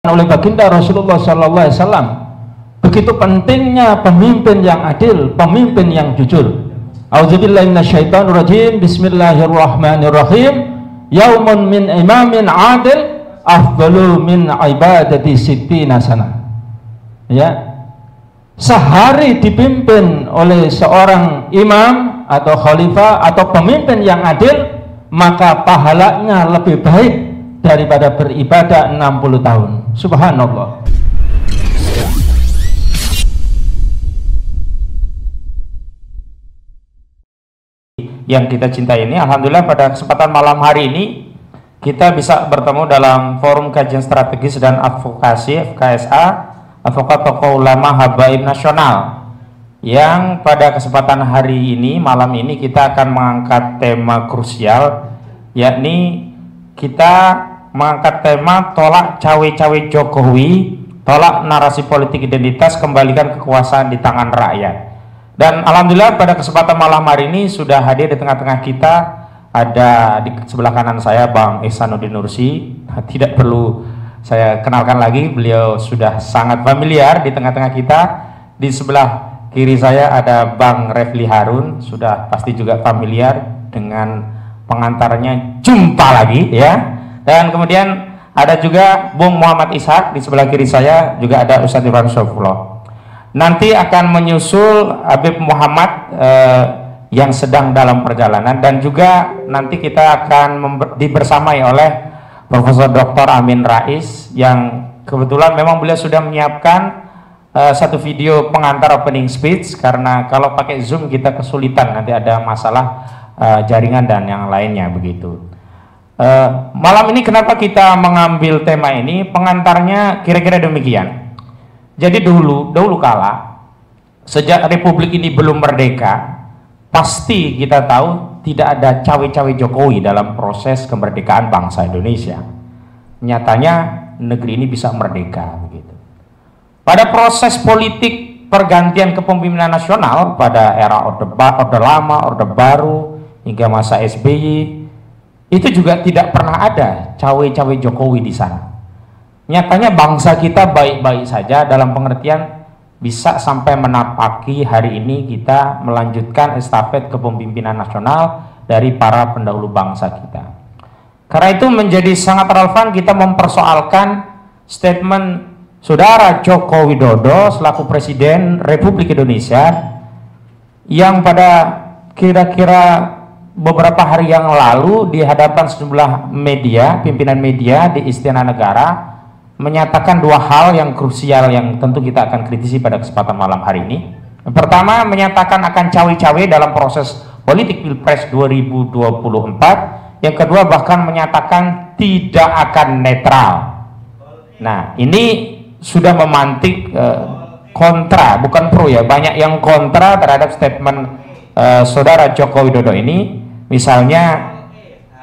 oleh baginda Rasulullah Sallallahu Alaihi Wasallam. Begitu pentingnya pemimpin yang adil, pemimpin yang jujur. A'udzubillahi minasyaitonirrajim. Bismillahirrahmanirrahim. Yaumun min imamin adil afdalu min ibadati sittina sana. Ya, sehari dipimpin oleh seorang imam atau khalifah atau pemimpin yang adil, maka pahalanya lebih baik daripada beribadah 60 tahun. Subhanallah. Yang kita cintai ini, alhamdulillah pada kesempatan malam hari ini kita bisa bertemu dalam forum kajian strategis dan advokasi FKSA, Advokat Tokoh Ulama Habaib Nasional, yang pada kesempatan hari ini, malam ini kita akan mengangkat tema krusial, yakni kita mengangkat tema tolak cawe-cawe Jokowi, tolak narasi politik identitas, kembalikan kekuasaan di tangan rakyat. Dan alhamdulillah pada kesempatan malam hari ini sudah hadir di tengah-tengah kita, ada di sebelah kanan saya Bang Ihsanuddin Nursi. Tidak perlu saya kenalkan lagi, beliau sudah sangat familiar di tengah-tengah kita. Di sebelah kiri saya ada Bang Refli Harun, sudah pasti juga familiar dengan pengantarnya, jumpa lagi ya. Dan kemudian ada juga Bung Muhammad Ishak, di sebelah kiri saya juga ada Ustadz Irfan Sofullah. Nanti akan menyusul Habib Muhammad yang sedang dalam perjalanan, dan juga nanti kita akan dibersamai oleh Profesor Dr. Amin Rais, yang kebetulan memang beliau sudah menyiapkan satu video pengantar opening speech, karena kalau pakai Zoom kita kesulitan, nanti ada masalah jaringan dan yang lainnya begitu. Malam ini kenapa kita mengambil tema ini, pengantarnya kira-kira demikian. Jadi dulu kala, sejak Republik ini belum merdeka, pasti kita tahu tidak ada cawe-cawe Jokowi dalam proses kemerdekaan bangsa Indonesia. Nyatanya negeri ini bisa merdeka begitu. Pada proses politik pergantian kepemimpinan nasional pada era Orde Lama, Orde Baru hingga masa SBY, itu juga tidak pernah ada cawe-cawe Jokowi di sana. Nyatanya bangsa kita baik-baik saja, dalam pengertian bisa sampai menapaki hari ini kita melanjutkan estafet kepemimpinan nasional dari para pendahulu bangsa kita. Karena itu menjadi sangat relevan kita mempersoalkan statement Saudara Joko Widodo selaku Presiden Republik Indonesia, yang pada kira-kira beberapa hari yang lalu di hadapan sejumlah media, pimpinan media di Istana Negara, menyatakan dua hal yang krusial yang tentu kita akan kritisi pada kesempatan malam hari ini. Yang pertama, menyatakan akan cawe-cawe dalam proses politik Pilpres 2024. Yang kedua, bahkan menyatakan tidak akan netral. Nah, ini sudah memantik kontra, bukan pro ya, banyak yang kontra terhadap statement Saudara Joko Widodo ini. Misalnya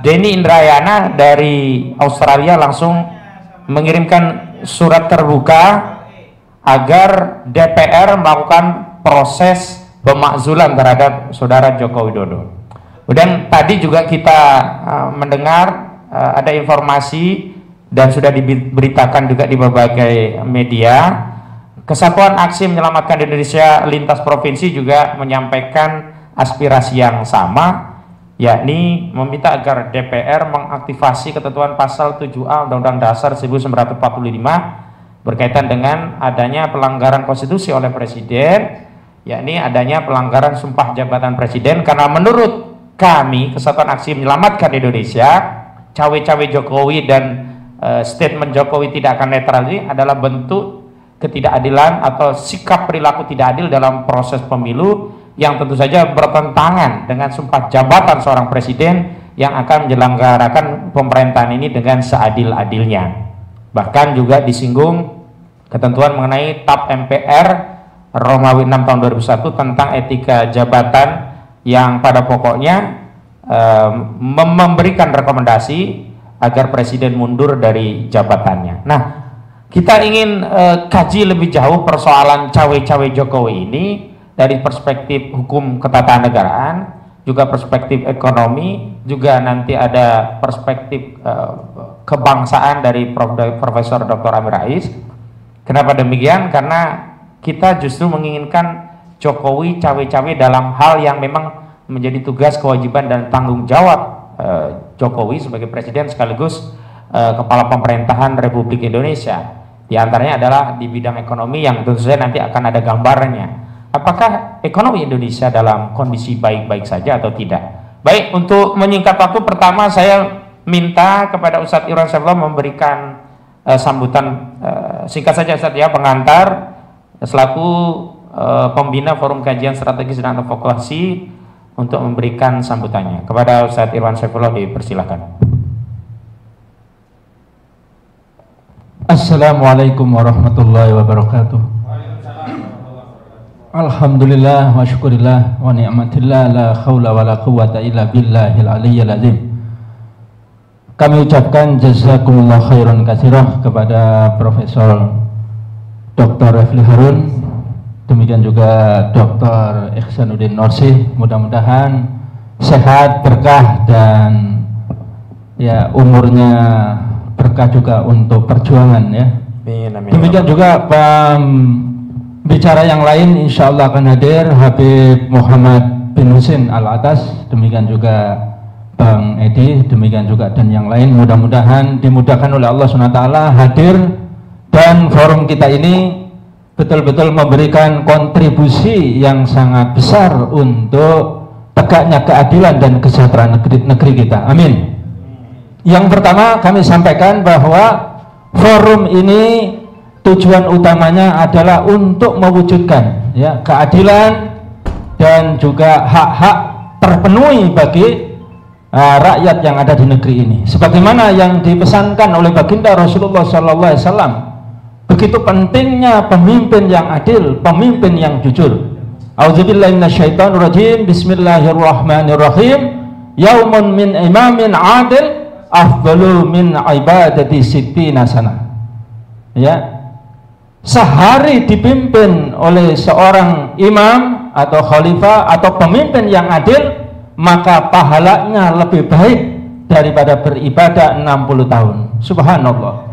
Denny Indrayana dari Australia langsung mengirimkan surat terbuka agar DPR melakukan proses pemakzulan terhadap Saudara Joko Widodo. Kemudian tadi juga kita mendengar ada informasi dan sudah diberitakan juga di berbagai media, Kesatuan Aksi Menyelamatkan Indonesia lintas provinsi juga menyampaikan aspirasi yang sama, yakni meminta agar DPR mengaktifasi ketentuan pasal 7A Undang-Undang Dasar 1945 berkaitan dengan adanya pelanggaran konstitusi oleh Presiden, yakni adanya pelanggaran sumpah jabatan Presiden. Karena menurut kami, Kesatuan Aksi Menyelamatkan Indonesia, cawe-cawe Jokowi dan statement Jokowi tidak akan netral ini adalah bentuk ketidakadilan atau sikap perilaku tidak adil dalam proses pemilu, yang tentu saja bertentangan dengan sumpah jabatan seorang presiden yang akan menyelenggarakan pemerintahan ini dengan seadil-adilnya. Bahkan juga disinggung ketentuan mengenai TAP MPR Romawi 6 tahun 2001 tentang etika jabatan, yang pada pokoknya memberikan rekomendasi agar presiden mundur dari jabatannya. Nah, kita ingin kaji lebih jauh persoalan cawe-cawe Jokowi ini dari perspektif hukum ketatanegaraan, juga perspektif ekonomi, juga nanti ada perspektif kebangsaan dari Profesor Dr. Amin Rais. Kenapa demikian? Karena kita justru menginginkan Jokowi cawe-cawe dalam hal yang memang menjadi tugas, kewajiban, dan tanggung jawab Jokowi sebagai presiden sekaligus kepala pemerintahan Republik Indonesia. Di antaranya adalah di bidang ekonomi yang tentu saja nanti akan ada gambarannya. Apakah ekonomi Indonesia dalam kondisi baik-baik saja atau tidak? Baik, untuk menyingkat waktu, pertama saya minta kepada Ustadz Irwan Saifullah memberikan sambutan singkat saja Ustadz ya, pengantar selaku pembina Forum Kajian Strategis dan Advokasi untuk memberikan sambutannya. Kepada Ustadz Irwan Saifullah dipersilakan. Assalamualaikum warahmatullahi wabarakatuh. Alhamdulillah wa syukurillah wa ni'matillah, la khawla wa la quwwata illa billahil aliyyil azim. Kami ucapkan jazakumullah khairan katsirah kepada Profesor Dr. Refli Harun, demikian juga Dr. Ihsanuddin Nursih. Mudah-mudahan sehat, berkah, dan ya umurnya berkah juga untuk perjuangan ya. Demikian juga bicara yang lain insya Allah akan hadir Habib Muhammad bin Husin Al-Atas, demikian juga Bang Edi, demikian juga dan yang lain. Mudah-mudahan dimudahkan oleh Allah SWT hadir, dan forum kita ini betul-betul memberikan kontribusi yang sangat besar untuk tegaknya keadilan dan kesejahteraan negeri kita. Amin. Yang pertama kami sampaikan bahwa forum ini tujuan utamanya adalah untuk mewujudkan ya keadilan dan juga hak-hak terpenuhi bagi rakyat yang ada di negeri ini, sebagaimana yang dipesankan oleh baginda Rasulullah SAW. Begitu pentingnya pemimpin yang adil, pemimpin yang jujur. A'udzubillahi minasyaitonirrajim. Bismillahirrahmanirrahim. Yaumun min imamin adil afdalu min ibadati sittina sana. Ya, sehari dipimpin oleh seorang imam atau khalifah atau pemimpin yang adil, maka pahalanya lebih baik daripada beribadah 60 tahun. Subhanallah.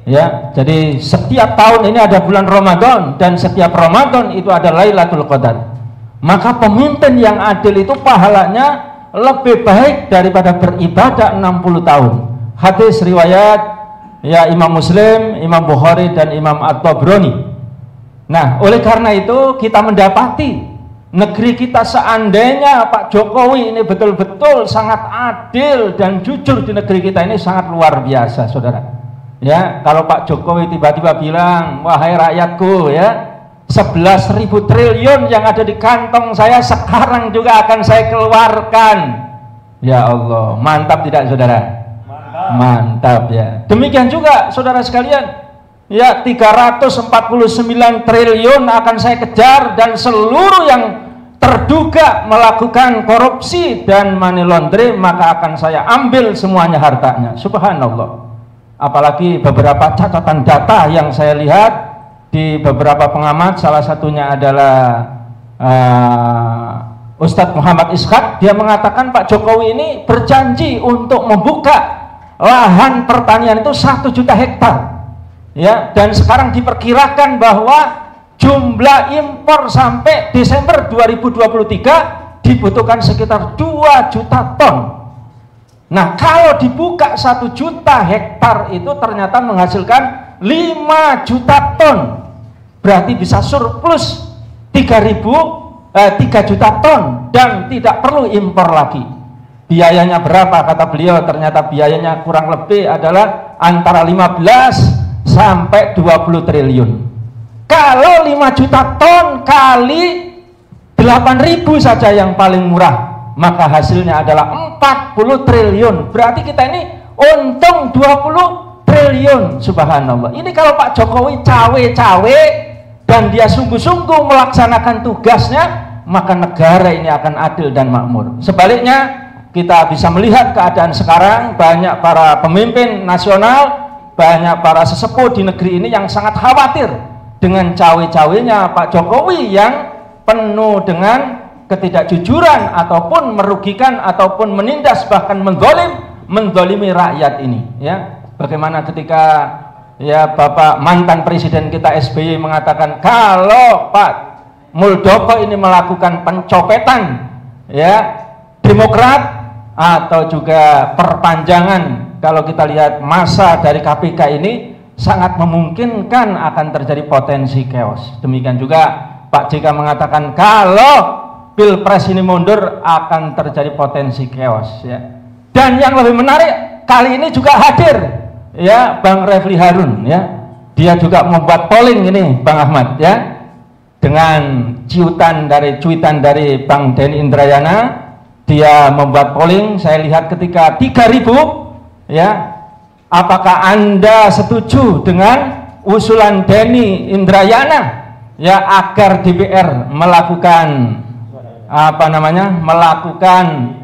Ya, jadi setiap tahun ini ada bulan Ramadan, dan setiap Ramadan itu ada Lailatul Qadar. Maka pemimpin yang adil itu pahalanya lebih baik daripada beribadah 60 tahun. Hadis riwayat ya Imam Muslim, Imam Bukhari, dan Imam At-Tabrani. Nah, oleh karena itu kita mendapati negeri kita, seandainya Pak Jokowi ini betul-betul sangat adil dan jujur di negeri kita ini, sangat luar biasa, saudara. Ya, kalau Pak Jokowi tiba-tiba bilang, wahai rakyatku ya, 11.000 triliun yang ada di kantong saya sekarang juga akan saya keluarkan. Ya Allah, mantap tidak saudara? Mantap ya. Demikian juga saudara sekalian, ya 349 triliun akan saya kejar, dan seluruh yang terduga melakukan korupsi dan money laundering maka akan saya ambil semuanya hartanya. Subhanallah. Apalagi beberapa catatan data yang saya lihat di beberapa pengamat, salah satunya adalah Ustadz Muhammad Ishak. Dia mengatakan Pak Jokowi ini berjanji untuk membuka lahan pertanian itu 1 juta hektar ya, dan sekarang diperkirakan bahwa jumlah impor sampai Desember 2023 dibutuhkan sekitar 2 juta ton. Nah, kalau dibuka 1 juta hektar itu ternyata menghasilkan 5 juta ton, berarti bisa surplus 3 juta ton dan tidak perlu impor lagi. Biayanya berapa? Kata beliau, ternyata biayanya kurang lebih adalah antara 15 sampai 20 triliun. Kalau 5 juta ton kali 8.000 saja yang paling murah, maka hasilnya adalah 40 triliun. Berarti kita ini untung 20 triliun. Subhanallah. Ini kalau Pak Jokowi cawe-cawe dan dia sungguh-sungguh melaksanakan tugasnya, maka negara ini akan adil dan makmur. Sebaliknya, kita bisa melihat keadaan sekarang, banyak para pemimpin nasional, banyak para sesepuh di negeri ini yang sangat khawatir dengan cawe-cawenya Pak Jokowi yang penuh dengan ketidakjujuran ataupun merugikan ataupun menindas bahkan mendolimi rakyat ini, ya. Bagaimana ketika ya Bapak mantan Presiden kita SBY mengatakan kalau Pak Muldoko ini melakukan pencopetan, ya, Demokrat atau juga perpanjangan, kalau kita lihat masa dari KPK ini sangat memungkinkan akan terjadi potensi chaos. Demikian juga Pak JK mengatakan kalau Pilpres ini mundur akan terjadi potensi chaos, ya. Dan yang lebih menarik kali ini juga hadir, ya, Bang Refli Harun, ya. Dia juga membuat polling ini, Bang Ahmad, ya, dengan cuitan dari Bang Denny Indrayana. Dia membuat polling, saya lihat ketika 3.000, ya, apakah Anda setuju dengan usulan Denny Indrayana, ya, agar DPR melakukan melakukan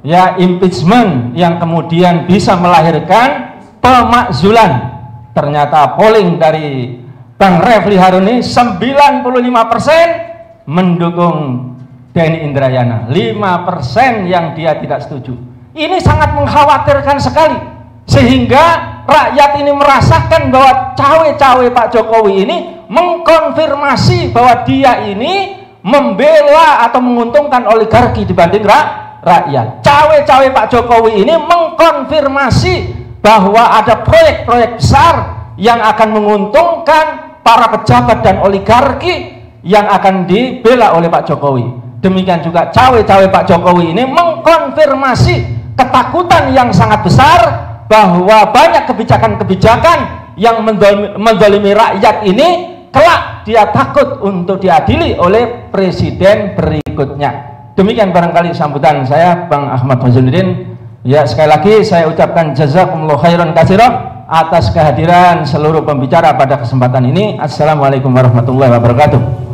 ya impeachment yang kemudian bisa melahirkan pemakzulan. Ternyata polling dari Bang Refli Harun ini 95% mendukung Denny Indrayana, 5% yang dia tidak setuju. Ini sangat mengkhawatirkan sekali, sehingga rakyat ini merasakan bahwa cawe-cawe Pak Jokowi ini mengkonfirmasi bahwa dia ini membela atau menguntungkan oligarki dibanding rakyat. Cawe-cawe Pak Jokowi ini mengkonfirmasi bahwa ada proyek-proyek besar yang akan menguntungkan para pejabat dan oligarki yang akan dibela oleh Pak Jokowi. Demikian juga cawe-cawe Pak Jokowi ini mengkonfirmasi ketakutan yang sangat besar bahwa banyak kebijakan-kebijakan yang mendolimi rakyat ini kelak dia takut untuk diadili oleh presiden berikutnya. Demikian barangkali sambutan saya, Bang Ahmad Fazluddin. Ya, sekali lagi saya ucapkan jazakumullah khairan katsirah atas kehadiran seluruh pembicara pada kesempatan ini. Assalamualaikum warahmatullahi wabarakatuh.